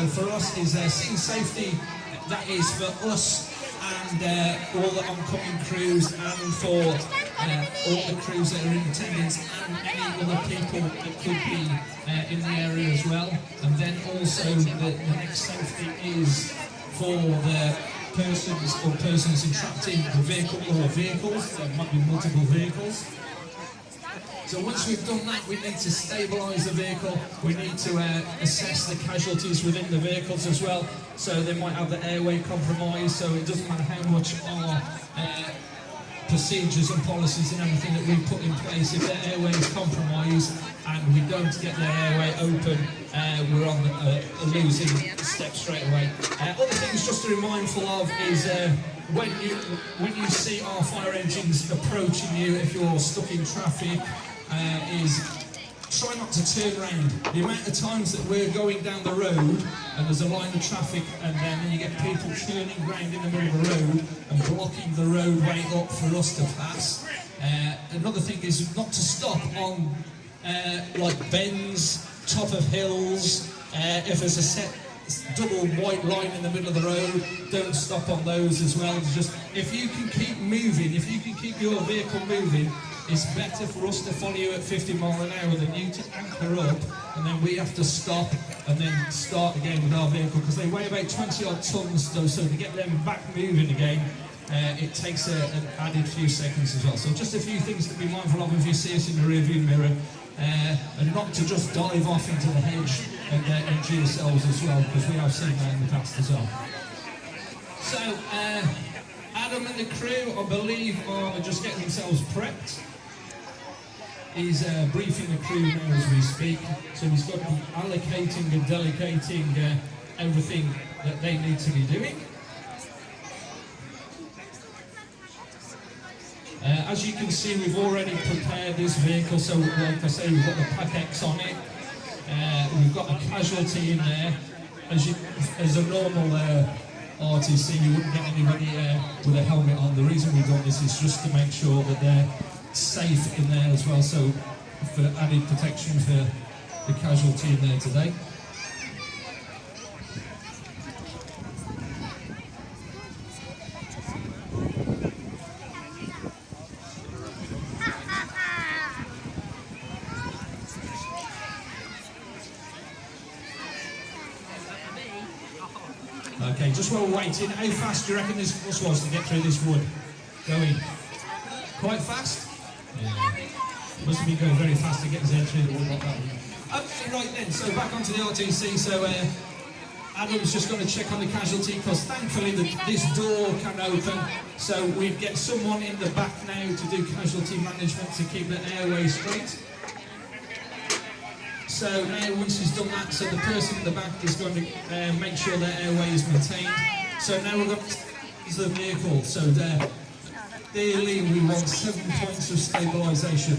So for us is scene safety, that is for us and all the oncoming crews, and for all the crews that are in attendance and any other people that could be in the area as well. And then also the next safety is for the persons entrapped in the vehicle or vehicles. There might be multiple vehicles. So once we've done that, we need to stabilise the vehicle. We need to assess the casualties within the vehicles as well. So they might have the airway compromised, so it doesn't matter how much our procedures and policies and everything that we put in place, if their airway is compromised and we don't get their airway open, we're on a losing step straight away. Other things just to be mindful of is when you see our fire engines approaching you, if you're stuck in traffic, is try not to turn around. The amount of times that we're going down the road and there's a line of traffic, and then you get people turning around in the middle of the road and blocking the roadway up for us to pass. Another thing is not to stop on like bends, top of hills. If there's a set double white line in the middle of the road, don't stop on those as well. Just if you can keep moving, if you can keep your vehicle moving, it's better for us to follow you at 50 miles an hour than you to anchor up and then we have to stop and then start again with our vehicle, because they weigh about 20 odd tons though, so to get them back moving again, it takes an added few seconds as well. So just a few things to be mindful of if you see us in the rear view mirror, and not to just dive off into the hedge and injure yourselves as well, because we have seen that in the past as well. So Adam and the crew, I believe, are just getting themselves prepped. He's briefing the crew now as we speak, so he's got to be allocating and delegating everything that they need to be doing. As you can see, we've already prepared this vehicle, so like I say, we've got the PAC-X on it, we've got a Casualty in there. As a normal RTC, you wouldn't get anybody with a helmet on. The reason we've done this is just to make sure that they're safe in there as well, so for added protection for the Casualty in there today. Okay, just while we're waiting, how fast do you reckon this bus was to get through this wood? Going quite fast? Yeah. Must have been going very fast to get his head through the wood like that. Okay, right then, so back onto the RTC. So Adam's just going to check on the Casualty, because thankfully this door can open, so we get someone in the back now to do casualty management to keep the airway straight. So now once he's done that, so the person in the back is going to make sure their airway is maintained. So now we're going to use the vehicle. So there, ideally we want 7 points of stabilization.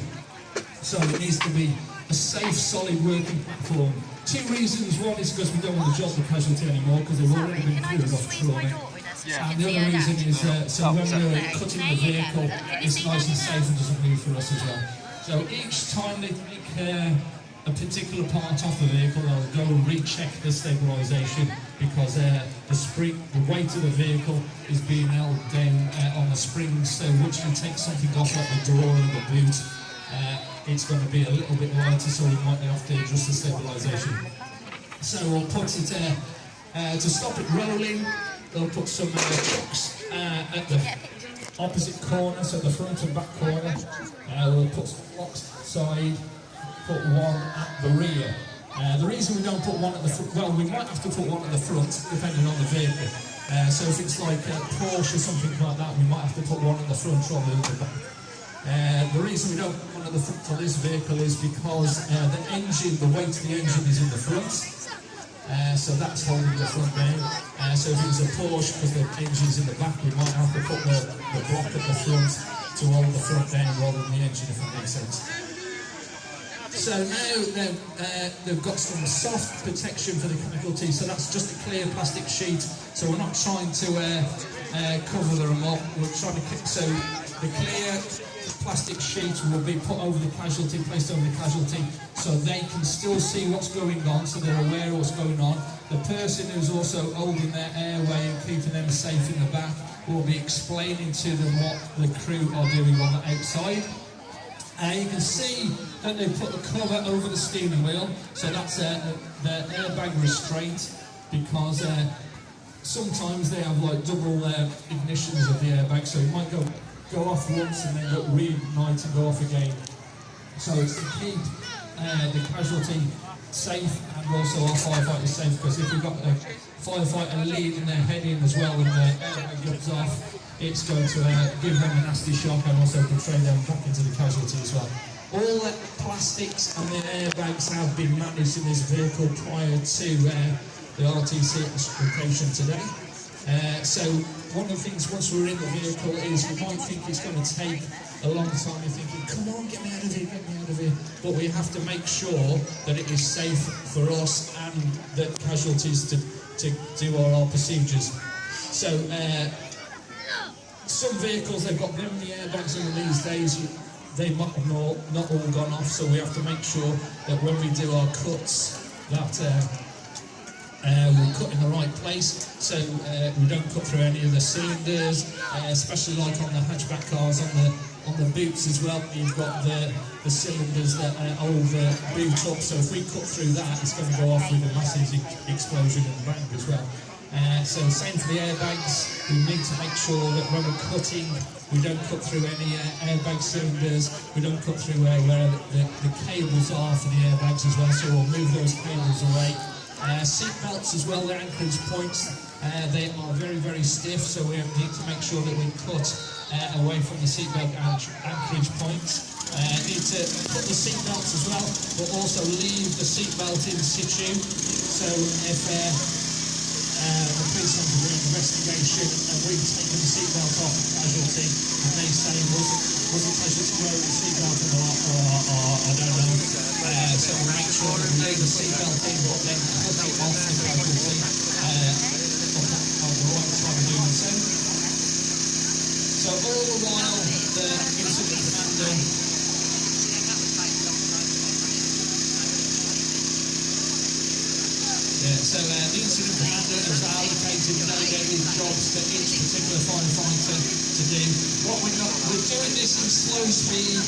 So it needs to be a safe, solid working platform. 2 reasons. One is because we don't want to jolt the Casualty anymore, because they've already been cleared off trauma. And the other reason is so when we're cutting the vehicle, it's nice and safe and doesn't move for us as well. So each time they take a particular part off the vehicle, they'll go and recheck the stabilisation, because the weight of the vehicle is being held down on the springs. So once you take something off, like the door and the boot, it's going to be a little bit lighter, so we might have to adjust the stabilisation. So we'll put it to stop it rolling. They'll put some trucks at the opposite corner, so the front and back corner. We'll put some blocks side. Put one at the rear. The reason we don't put one at the front, well, we might have to put one at the front depending on the vehicle. So if it's like a Porsche or something like that, we might have to put one at the front rather than the back. The reason we don't put one at the front for this vehicle is because the engine, the weight of the engine is in the front. So that's holding the front down. So if it was a Porsche, because the engine's in the back, we might have to put the block at the front to hold the front down rather than the engine, if that makes sense. So now they've got some soft protection for the Casualty, so that's just a clear plastic sheet, so we're not trying to cover them up, we're trying to keep, so the clear plastic sheet will be put over the Casualty, placed over the Casualty, so they can still see what's going on, so they're aware of what's going on, the person who's also holding their airway and keeping them safe in the back will be explaining to them what the crew are doing on the outside. You can see that they've put the cover over the steering wheel, so that's the airbag restraint, because sometimes they have like double ignitions of the airbag, so it might go off once and then reignite and go off again. So it's to keep the Casualty safe and also our firefighters safe, because if we've got a firefighter leading their head in as well and the airbag goes off, it's going to give them a nasty shock and also portray them back into the Casualty as well. All the plastics and the airbags have been managed in this vehicle prior to the RTC specification today. So one of the things once we're in the vehicle is you might think it's going to take a long time. You're thinking, come on, get me out of here, get me out of here. But we have to make sure that it is safe for us and the Casualties to do all our procedures. So some vehicles, they've got them the airbags in these days. They might have not all gone off, so we have to make sure that when we do our cuts that we're cut in the right place, so we don't cut through any of the cylinders, especially like on the hatchback cars, on the boots as well. You've got the cylinders that hold the boot up, so if we cut through that, it's going to go off with a massive explosion and bang as well. So same for the airbags. We need to make sure that when we're cutting, we don't cut through any airbag cylinders, we don't cut through where the cables are for the airbags as well, so we'll move those cables away. Seat belts as well, the anchorage points, they are very, very stiff, so we need to make sure that we cut away from the seat belt anchorage points. Need to put the seat belts as well, but also leave the seat belt in situ. So if the police want to do an investigation and we've taken the seat belt off the Casualty and they say, was it Casualty wearing the seat belt or not, or I don't know. So we'll make sure that we leave the seat belt in, but then cut it off the Casualty on the right time of doing so. So all the while the incident commander so the incident commander has allocated delegated jobs to each particular firefighter to do. What we're doing this in slow speed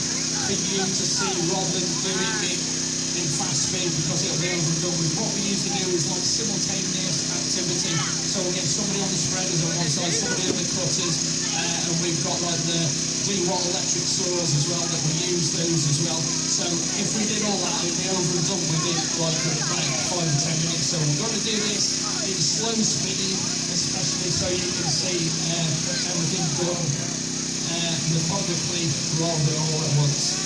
for you to see rather than doing it in fast speed, because it'll be overdone with. What we usually do is like simultaneous activity. So we'll get somebody on the spreaders on one side, somebody on the cutters, and we've got like the D-Watt electric saws as well, that we use those as well. So if we did all that, it'd be over and done within like about 5 or 10 minutes. So we've got to do this in slow speed, especially so you can see everything done methodically rather than all at once.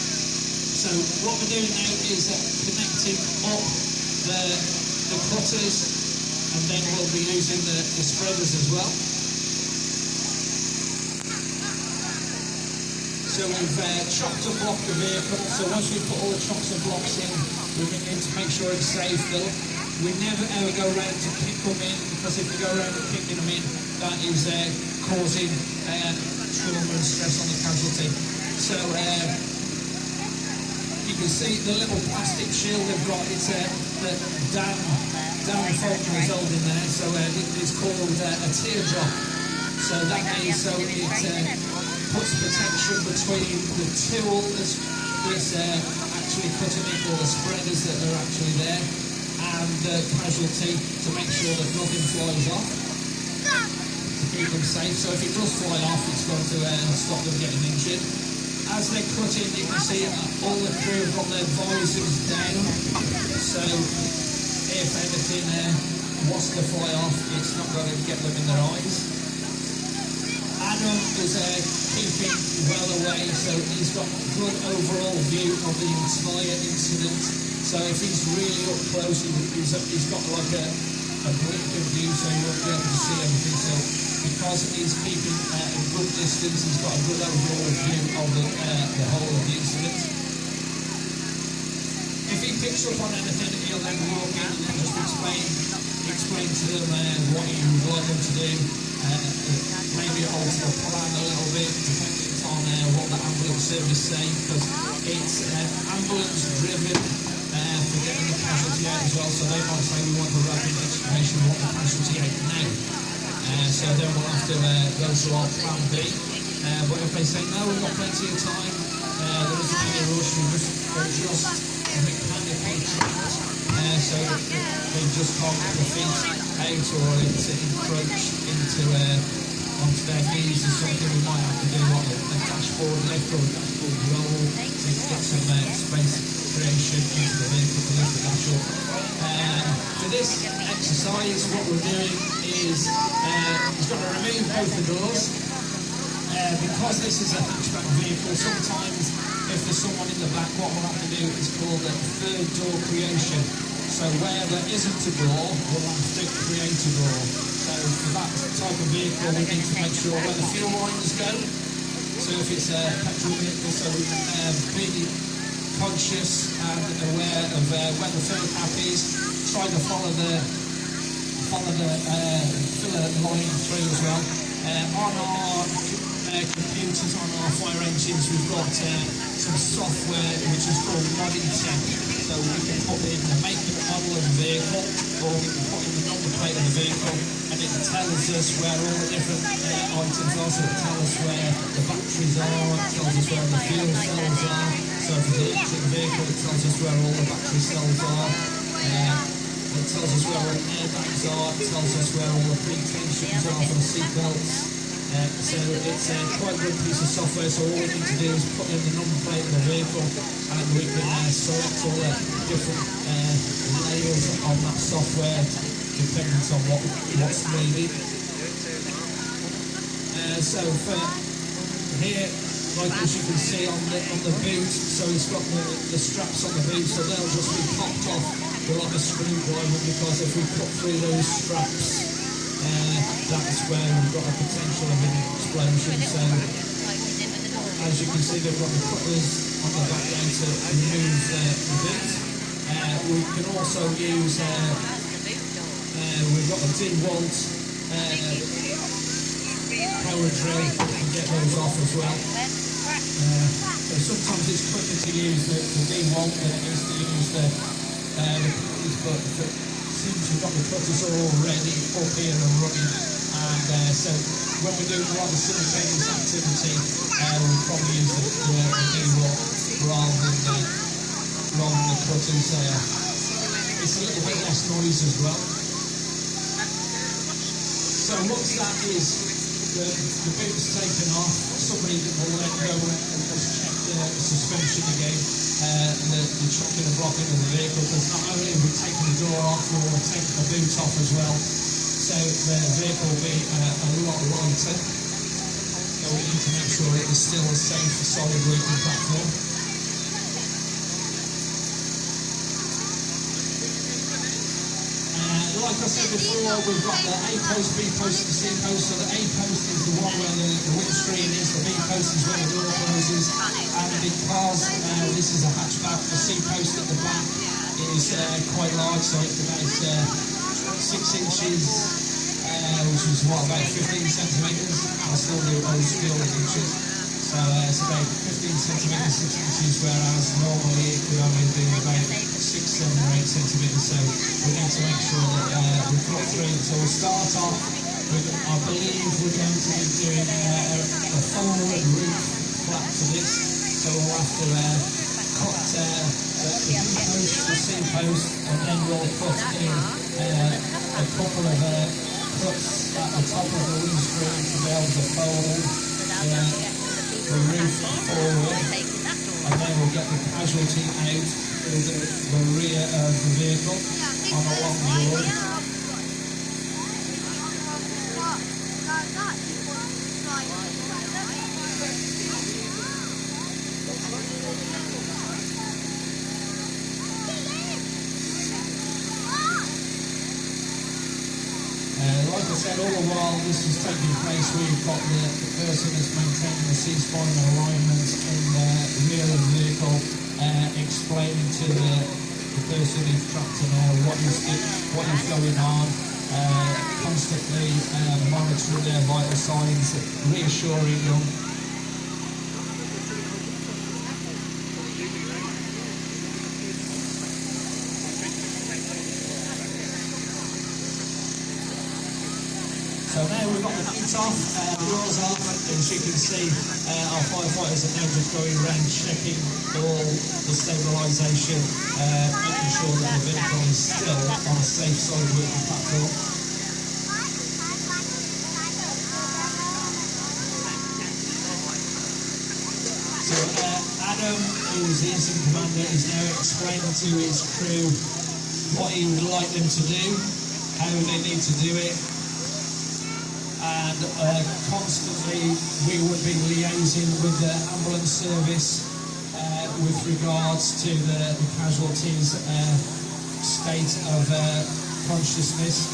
So what we're doing now is connecting up the cutters, and then we'll be using the spreaders as well. So we've chopped and blocked the vehicle, so once we put all the chocks and blocks in, we need to make sure it's safe though. We never ever go around to kick them in, because if we go around and kicking them in, that is causing trauma and stress on the Casualty. So you can see the little plastic shield they've got, it's the down foam is holding there, so it's called a teardrop. So that means it puts protection between the tool that's actually cutting it, or the spreaders that are actually there, and the Casualty, to make sure that nothing flies off, to keep them safe. So if it does fly off, it's going to stop them getting injured. As they're cutting, you can see all the crew have got their visors down, so if anything was to fly off, it's not going to get them in their eyes. Adam is keeping well away, so he's got a good overall view of the entire incident. So if he's really up close, he's got like a blinker view, so he won't be able to see everything. So because he's keeping a good distance, he's got a good overall view of the whole of the incident. If he picks up on anything, he'll then walk in and just explain to them what he would like them to do. Maybe alter the plan a little bit, depending on what the ambulance service say, because it's ambulance driven for getting the casualty out as well. So they might say we want the rapid excavation, we want the casualty out now. So then we'll have to go through our plan B. But if they say no, we've got plenty of time, there isn't any rush, we just mechanically trapped, so they just can't get the feet out or into encroach into onto their knees or something. We might have to do like a dashboard lift or a dashboard roll to get some space creation into the vehicle to lift the dash up. For this exercise, what we're doing is we're going to remove both the doors. Because this is a hatchback vehicle, sometimes if there's someone in the back, what we'll have to do is called a third door creation. So where there isn't a door, we'll have to create a door. So for that type of vehicle, we need to make sure where the fuel lines go. So if it's a petrol vehicle, so we be conscious and aware of where the fuel cap is, try to follow the filler line through as well. On our computers, on our fire engines, we've got some software which is called Modding Tech. So we can put in the make and model of the vehicle, or we can put in the number plate of the vehicle, and it tells us where all the different items are. So it tells us where the batteries are, it tells us where the fuel cells are. So if it's an electric vehicle, it tells us where all the battery cells are. It tells us where all the airbags are, it tells us where all the pre-tensions are for the seatbelts. So it's quite a good piece of software, so all we need to do is put in the number plate of the vehicle and we can select all the different layers on that software depending on what's needed. So for here, like as you can see on the boot, so it's got the straps on the boot, so they'll just be popped off like a screwdriver, because if we cut through those straps, that's where we've got a potential of an explosion. So as you can see, they've got the cutters on the back there to remove the boot. We can also use we've got a DeWalt power drill to get those off as well. So sometimes it's quicker to use the DeWalt than it is to use the cutters, but since you've got the cutters already up here and running, and so when we're doing a lot of simultaneous activity, we'll probably use the DeWalt rather than the cutters. It's a little bit less noise as well. So once that is, the boot's taken off, somebody will then go and just check the suspension again, the checking and blocking of the vehicle, because not only have we taken the door off, we'll take the boot off as well, so the vehicle will be a lot lighter. So we need to make sure it is still a safe, solid working platform. Like I said before, we've got the A post, B post, and C post. So the A post is the one where the windscreen is, the B post is where the door closes. And because this is a hatchback, the C post at the back is quite large, so it's about 6 inches, which is what, about 15 centimetres. I'll still do old school inches. So it's about 15 centimetres, 6 inches, whereas normally we only do about 6, 7 or 8 centimetres. So we need to make sure that we cut through. So we'll start off with, I believe we're going to be doing a forward roof flap to this. So we'll have to cut the B post, the C post, and then we'll put in a couple of cuts at the top of the windscreen to be able to fold the roof forward, and then we'll get the casualty out through the rear of the vehicle on a long board. Like I said, all the while this is taking place, we've got the person that's maintaining the C-spine alignment in the rear of the vehicle, explaining to the person who's trapped in there what is going on, constantly monitoring their vital signs, reassuring them. So now we've got the heat off, wheels off, and as you can see, our firefighters are now just going around checking all the stabilisation, making sure that the vehicle is still on a safe side working platform. So Adam, who's the incident commander, is now explaining to his crew what he would like them to do, how they need to do it, and constantly we would be liaising with the ambulance service with regards to the casualties' state of consciousness.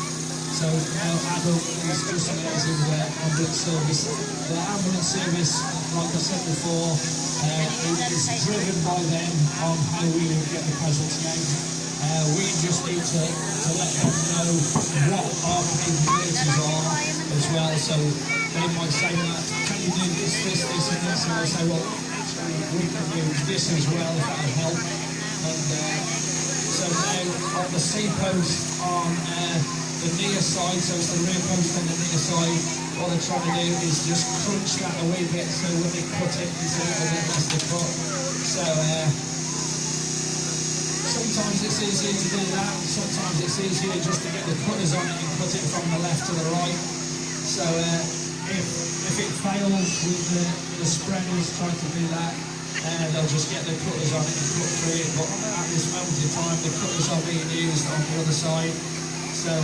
So now Adam is just liaising with the ambulance service. The ambulance service, like I said before, is driven by them on how we will get the casualty out. We just need to let them know what our capabilities are as well. So they might say, can you do this, and this? And I'll say, well, actually, we can do this as well if that would help. And so now on the C post on the near side, so it's the rear post on the near side, what they're trying to do is just crunch that a wee bit so when they cut it, it's a little bit less to cut. So sometimes it's easier to do that, sometimes it's easier just to get the cutters on it and cut it from the left to the right. So if it fails with the spreaders trying to do that, they'll just get the cutters on it and cut through it. But at this moment in time, the cutters are being used on the other side. So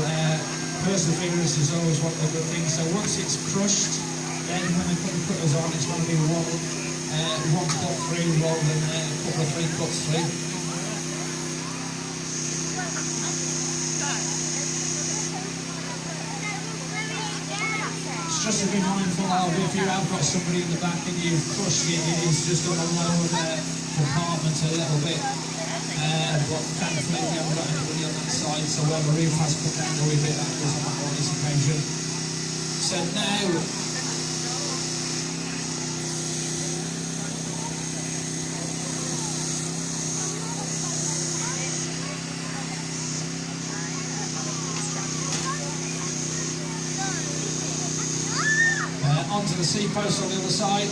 perseverance is always one of the good things. So once it's crushed, then when they put the cutters on, it's going to be one cut through rather than a couple of three cuts through. Just to be mindful of, if you have got somebody in the back and you've crushed it, it's just going to lower the compartment a little bit. But thankfully we haven't got anybody on that side, so where the roof has come down a wee bit, that doesn't matter on this occasion. So now, onto the C post on the other side.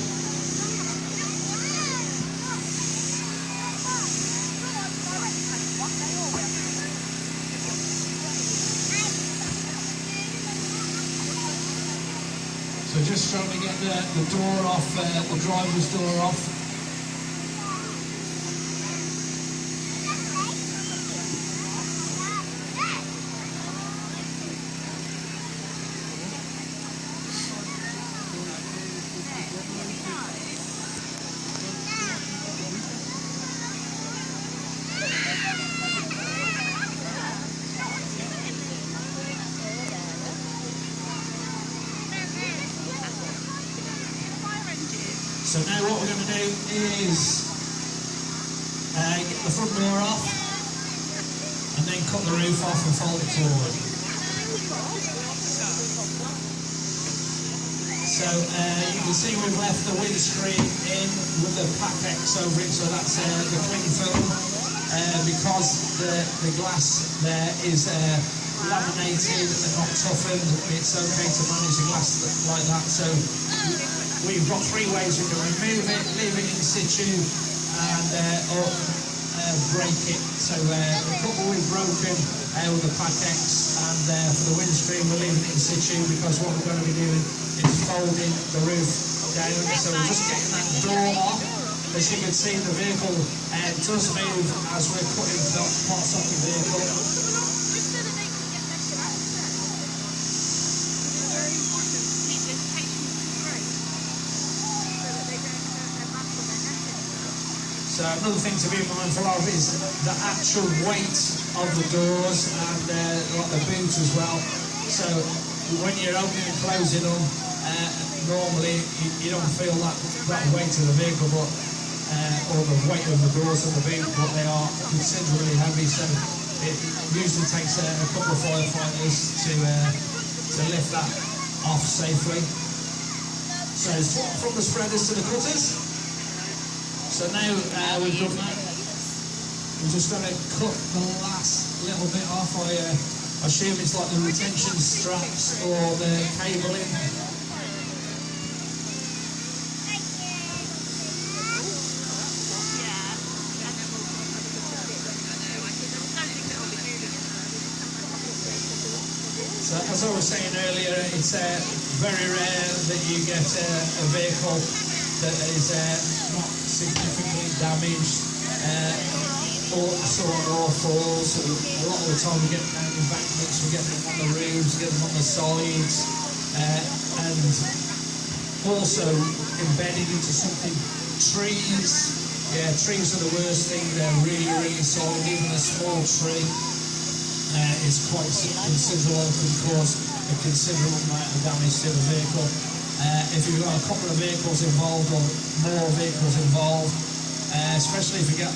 So just trying to get the door off, the driver's door off. So now what we're going to do is get the front door off and then cut the roof off and fold it forward. So you can see we've left the windscreen in with the Papex over it, so that's the cling film, because the glass there is laminated and not toughened. It's okay to manage the glass like that. So we've got three ways we can remove it: leave it in situ, and or break it. So the couple we've broken with the Patex, and for the windscreen we're leaving it in situ because what we're going to be doing is folding the roof down. So we're just getting that door off. As you can see, the vehicle does move as we're cutting parts off the vehicle. So another thing to be mindful of is the actual weight of the doors and like the boot as well. So when you're opening and closing them, normally you don't feel that weight of the vehicle, but or the weight of the doors and the boot, but they are considerably heavy. So it usually takes a couple of firefighters to lift that off safely. So from the spreaders to the cutters. So now we've done that, we're just going to cut the last little bit off. I I assume it's like the retention straps or the cabling. So as I was saying earlier, it's very rare that you get a vehicle that is not significantly damaged or falls. A lot of the time we get them down embankments, we get them on the roofs, we get them on the sides, and also embedded into something. Trees, yeah, trees are the worst thing. They're really, really solid. Even a small tree is quite considerable and can cause a considerable amount of damage to the vehicle. If you've got a couple of vehicles involved or more vehicles involved, especially if you get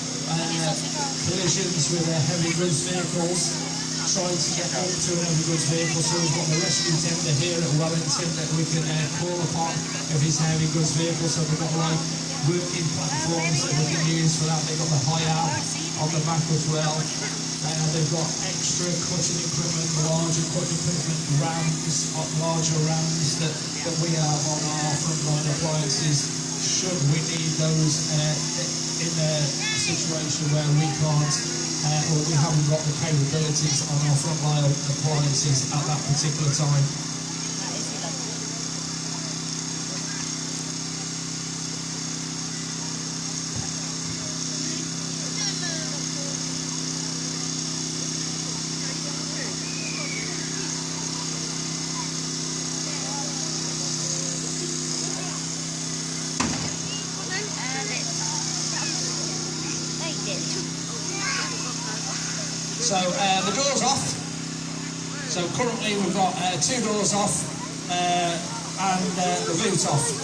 collisions with heavy goods vehicles, trying to get up to an heavy goods vehicle. So we've got the rescue tender here at Wellington that we can call upon if it's a heavy goods vehicle. So we've got like working platforms that we can use for that. They've got the high-ab on the back as well. They've got extra cutting equipment, larger cutting equipment, rams, larger rams that we have on our frontline appliances. Should we need those in a situation where we can't or we haven't got the capabilities on our frontline appliances at that particular time. So the door's off. So currently we've got 2 doors off and the boot off.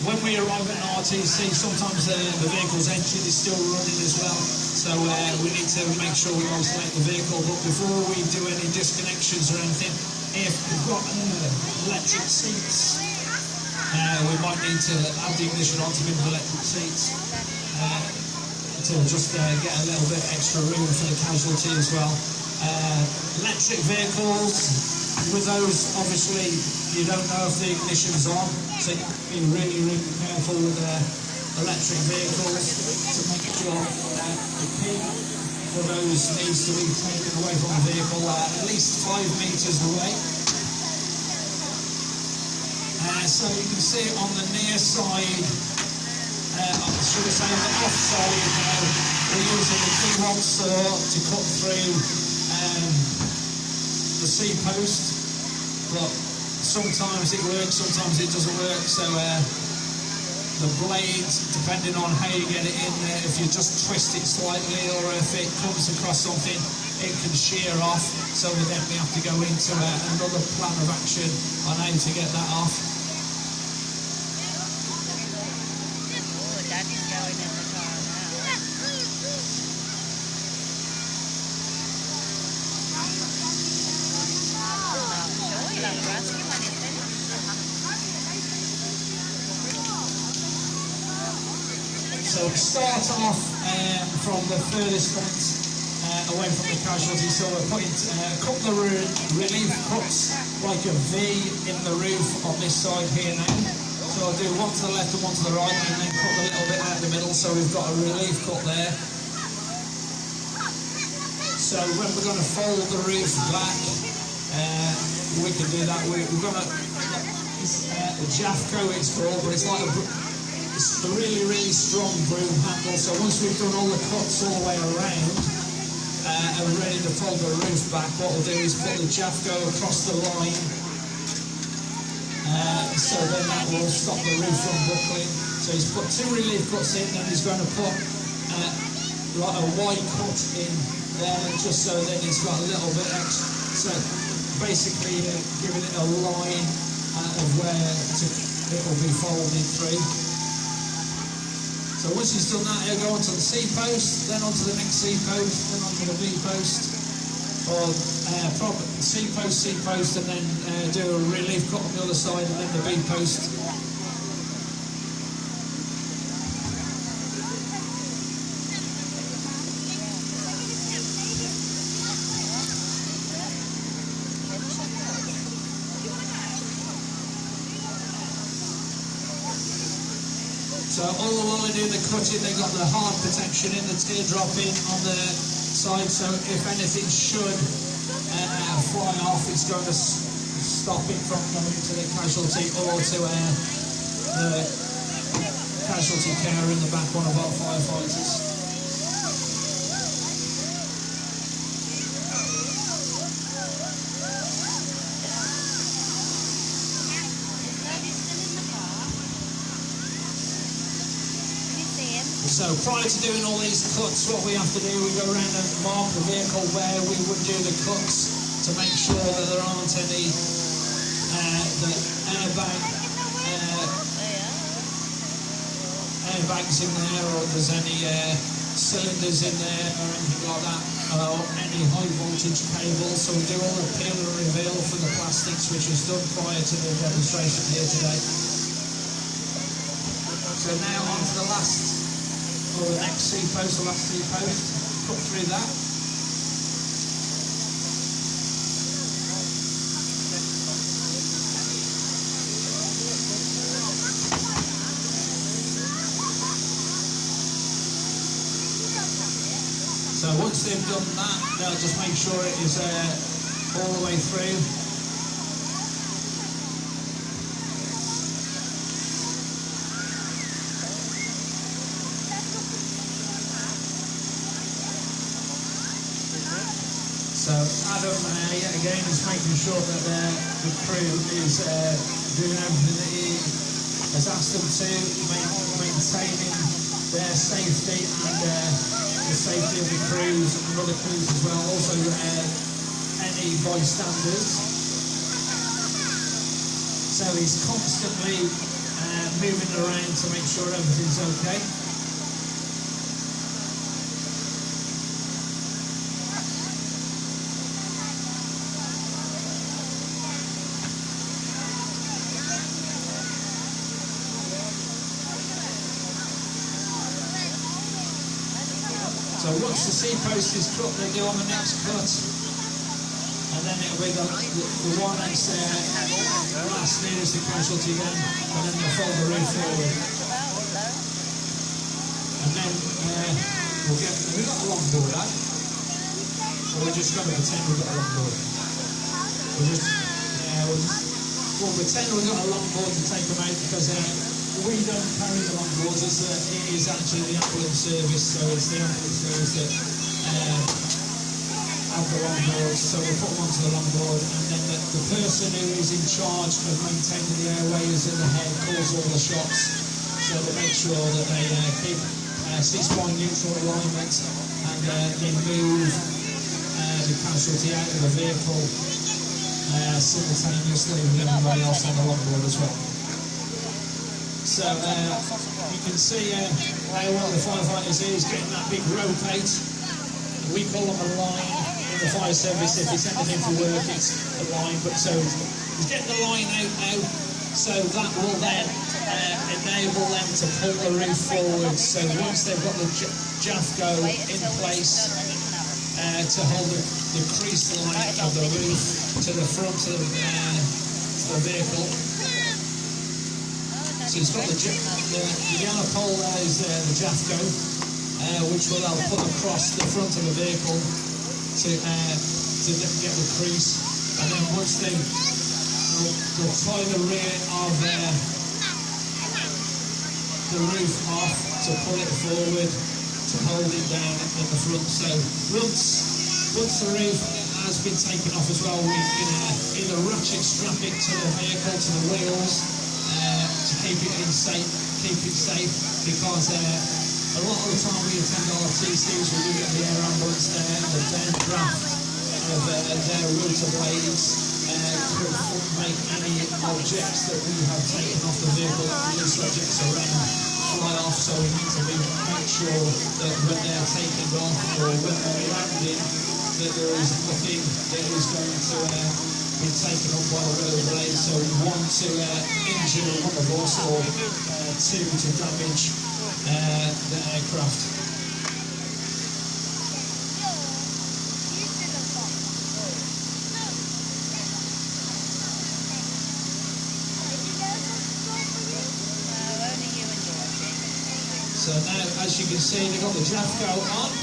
When we arrive at an RTC, sometimes the vehicle's engine is still running as well, so we need to make sure we isolate the vehicle. But before we do any disconnections or anything, if we've got electric seats, we might need to add the ignition onto them with electric seats to just get a little bit extra room for the Casualty as well. Electric vehicles, with those, obviously, you don't know if the ignition's on, so you have to be really, really careful with electric vehicles to make sure the key for those needs to be taken away from the vehicle at least 5 meters away. So you can see on the near side, should I say on the off side now, we're using the T1 saw to cut through the C-post, but sometimes it works, sometimes it doesn't work, so the blade, depending on how you get it in there, if you just twist it slightly or if it comes across something, it can shear off, so then we have to go into another plan of action on how to get that off. Daddy's going in the car now. So start off from the furthest point away from the Casualty. So we're putting a couple of relief cuts, like a V in the roof on this side here now. So I'll do one to the left and one to the right, and then cut a little bit out the middle. So we've got a relief cut there. So when we're going to fold the roof back, we can do that. We've got a Jafco, it's called, but it's like it's a really, really strong broom handle. So once we've done all the cuts all the way around and we're ready to fold the roof back, what we'll do is put the Jafco across the line. So then that will stop the roof from buckling. So he's put 2 relief cuts in, and he's going to put like a wide cut in there, just so then it's got a little bit extra. So basically giving it a line of where it will be folded through. So So once he's done that, he'll go onto the C post, then onto the next C post, then onto the B post, or C post, and then do a relief cut on the other side, and then the B post. So all the while they're doing the cutting, they've got the hard protection in, the teardrop in on the side, so if anything should fly off, it's going to stop it from going to the casualty or to the casualty care in the back, one of our firefighters. So prior to doing all these cuts, what we have to do, we go around and mark the vehicle where we would do the cuts to make sure that there aren't any airbags in there, or there's any cylinders in there or anything like that, or any high voltage cables. So we do all the peel and reveal for the plastics, which was done prior to the demonstration here today. So now on to the last, or the next C post, the last C post, cut through that. So once they've done that, they'll just make sure it is all the way through. So Adam, yet again, is making sure that the crew is doing everything that he has asked them to, maintaining their safety and the safety of the crews and other crews as well, also any bystanders. So he's constantly moving around to make sure everything's okay. So once the C post is cut, they go on the next cut, and then it'll be the one that's last nearest the casualty then, and then they'll fold the roof forward. And then we'll get, have we got a longboard out? Or we're just going to pretend we've got a longboard? We'll pretend we've got a longboard to take them out, because we don't carry the longboards. It is actually the ambulance service, so it's the ambulance service that have the longboards. So we put them onto the longboard, and then the person who is in charge of maintaining the airways at the head calls all the shots. So they make sure that they keep C-spine neutral alignment, and they move the casualty out of the vehicle simultaneously with everybody else on the longboard as well. So you can see one of the firefighters here is getting that big rope out. We call them a line in the fire service. If it's anything for work, it's a line. But so he's getting the line out now, so that will then enable them to pull the roof forward. So once they've got the JAFCO in place to hold the crease line of the roof to the front of the vehicle. So it's got the yellow pole there is the JAFCO, which will they'll put across the front of the vehicle to get the crease, and then once they'll tie the rear of the roof off to pull it forward to hold it down at the front. So once the roof has been taken off as well, we can either ratchet strap it to the vehicle, to the wheels, to keep it safe, because a lot of the time we attend our TCs, we do get the air ambulance there, the downdraft of their rotor blades could make any objects that we have taken off the vehicle, loose objects around, fly off, so we need to make sure that when they're taking off or when they're landing, that there is nothing that is going to be taken up by the rotor blade. So we want to injure one of us or two to damage the aircraft. So now, as you can see, they've got the draft go on,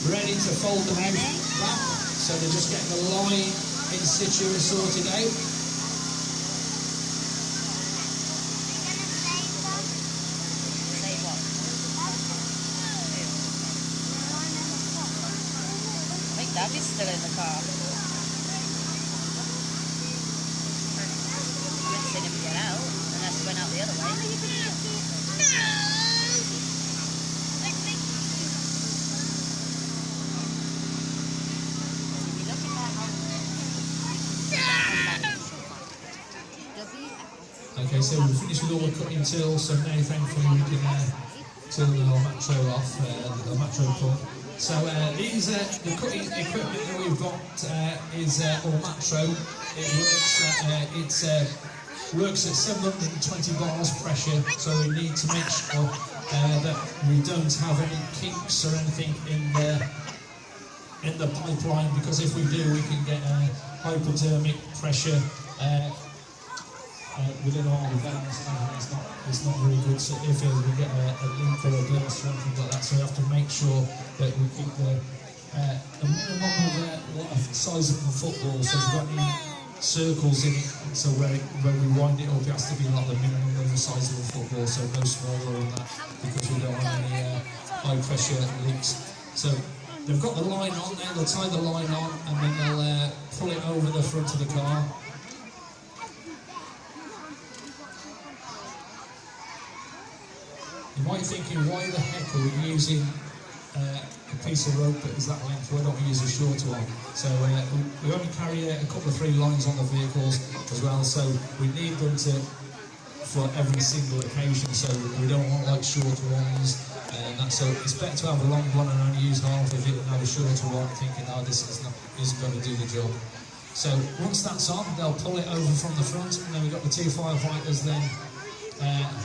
ready to fold them out back. So they're just getting the line in situ sorted out. I think Daddy's still in the car. We haven't seen him get out, unless he went out the other way. Okay, so we've finished with all the cutting tools, so now thankfully we can turn the Matro off, the Matro pump. So these, the cutting equipment that we've got is all Matro. It works at 720 bars pressure, so we need to make sure that we don't have any kinks or anything in the pipeline, because if we do, we can get hypodermic pressure within all the valves, and it's not very good. So if we get a leak or a burst or anything like that, so we have to make sure that we keep the minimum of the size of the football. So if we've got any circles in it, so when we wind it up, it has to be like the minimum of the size of the football, so no smaller than that, because we don't want any high pressure leaks. So they've got the line on there, they'll tie the line on, and then they'll pull it over the front of the car. You might be thinking, why the heck are we using a piece of rope that is that length? Why don't we use a shorter one? So we only carry a couple of 3 lines on the vehicles as well, so we need them for every single occasion, so we don't want like shorter ones. So it's better to have a long one and only use half of it and have a shorter one, thinking, oh, this isn't going to do the job. So once that's on, they'll pull it over from the front, and then we've got the 2 firefighters then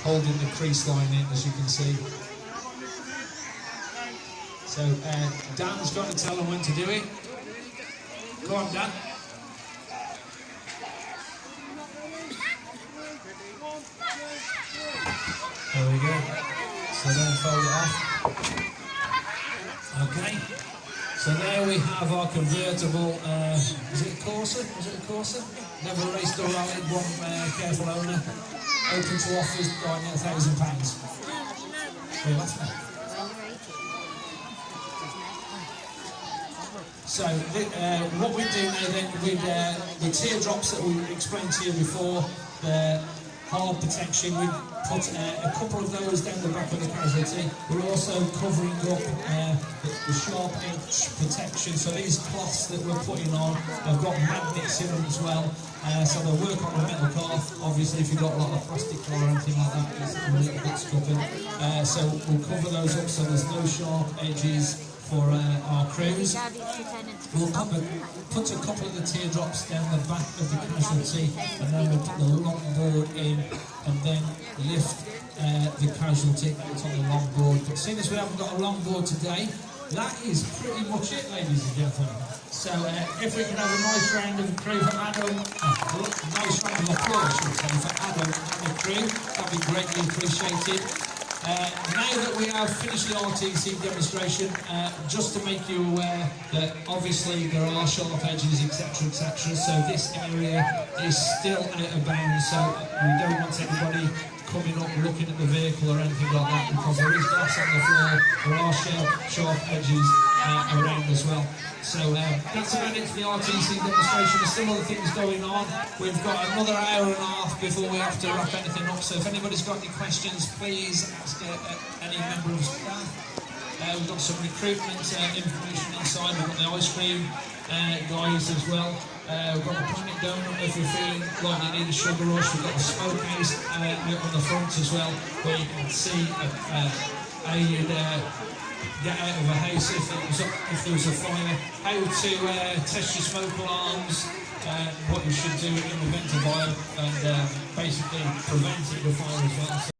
holding the crease line in, as you can see. So Dan's got to tell them when to do it. Go on, Dan. There we go. So then fold it off. Okay. So there we have our convertible, is it a Corsa? Was it a Corsa? Never raced or rallied, one careful owner. Open to offers going at £1,000. So what we do now then with the teardrops that we explained to you before, the hard protection, we put a couple of those down the back of the Casualty. We're also covering up the sharp edge protection. So these cloths that we're putting on have got magnets in them as well. So they'll work on the metal car. Obviously, if you've got like a plastic car or anything like that, it's a little bit scuffing. So we'll cover those up so there's no sharp edges for our crews. We'll put a couple of the teardrops down the back of the Casualty, and then we'll put the longboard in, and then lift the Casualty out on the longboard. But seeing as we haven't got a longboard today, that is pretty much it, ladies and gentlemen. So if we can have a nice round of applause for Adam, nice round of applause, for Adam and the crew, that'd be greatly appreciated. Now that we have finished the RTC demonstration, just to make you aware that obviously there are sharp edges, etc, etc, so this area is still out of bounds, so we don't want anybody coming up looking at the vehicle or anything like that, because there is glass on the floor, there are sharp edges around as well. So that's about it for the RTC demonstration. There's still other things going on. We've got another hour and a half before we have to wrap anything up. So if anybody's got any questions, please ask any member of staff. We've got some recruitment information inside. We've got the ice cream guys as well. We've got the Planet Donut if you're feeling like you need a sugar rush. We've got the smokehouse out on the front as well, where you can see how you'd get out of a house if there was a fire, how to test your smoke alarms, what you should do in the event of fire, and basically preventing the fire as well. So